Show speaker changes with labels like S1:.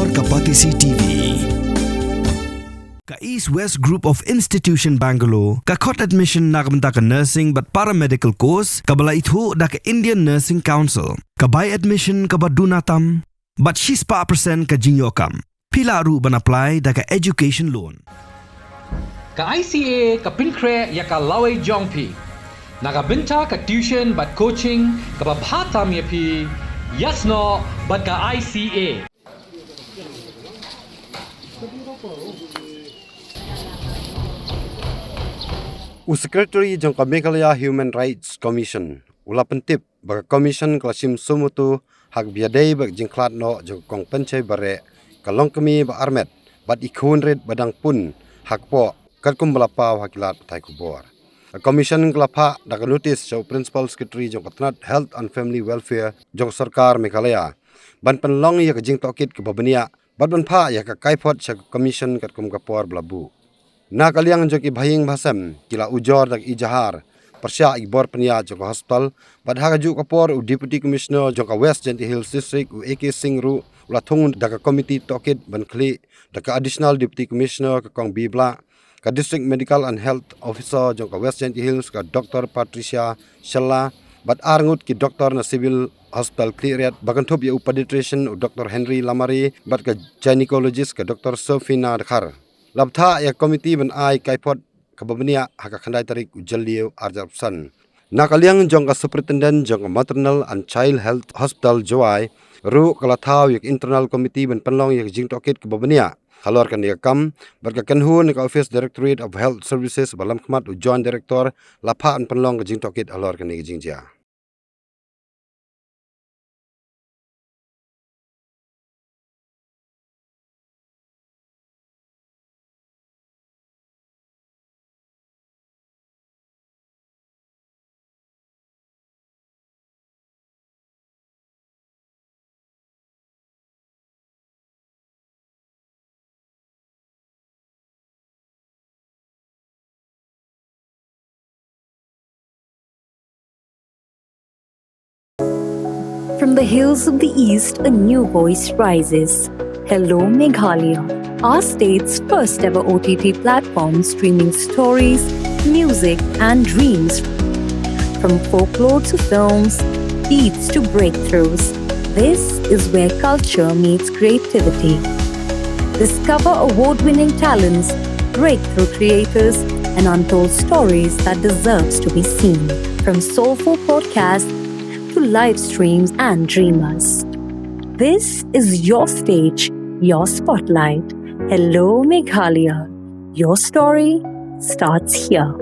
S1: Kpoh Kapatisi TV. Ka East West Group of Institution Bangalore, ka khot admission na kabenta ka nursing but paramedical course, ka bala itho da ka Indian Nursing Council, ka buy admission ka badunatam, but she's pa percent ka jinyokam. Pila ru ban apply da ka education loan.
S2: Ka ICA ka pinkre ya ka laway jongpi. Nakabenta ka tuition but coaching ka babhatam ya pi. Yes no but ka ICA.
S3: Secretary jong Meghalaya Human Rights Commission ula pentip baga commission kala Shim Moto hak biadai bag Jingkhlad no jong kong pencai bare ka Longkmie ba Armet bat Khun badang pun hak Kpoh kat kum belapau hakilat patai kubor. Commission kelapa dak notice jong principal secretary jong Katnat Health and Family Welfare jong Sarkar Meghalaya ban penlong ya ka jing tokit ke babania bat ban pha ya ka kaipot sa commission kat kum kapor blabu. Na kaliang joki bahing basam kila ujor dak ijahar persya ibor penia joko hospital bad hagaju kapor u deputy commissioner joka West Genti Hills district u AK Singru ula thung dak committee tokit ban khli dak additional deputy commissioner ka kong bibla ka district medical and health officer joka West Genti Hills ka Dr. Patricia Shalla bad arngut ki doktor na civil hospital cleared bagan thop ya pediatrician u Dr. Henry Lamari bad ka gynecologist ka Dr. Sofina Dakhar. Labtha ya komiti ban ai kaipot kababania haka khandai tarik ujalliu arjapsan nakaliang jong ka superintendent jong maternal and child health hospital joai ru kalathau yak internal committee ban panlong yak jing tokit kababania halor kan ya kam barka kanhun ka office directorate of health services balam khmat u joint director lapha an panlong ka jing tokit halor kan ya jingja.
S4: From the hills of the east, a new voice rises. Hello Meghalaya, our state's first ever OTT platform streaming stories, music and dreams. From folklore to films, beats to breakthroughs, this is where culture meets creativity. Discover award-winning talents, breakthrough creators, and untold stories that deserves to be seen. From soulful podcasts to live streams and dreamers. This is your stage, your spotlight. Hello Meghalaya. Your story starts here.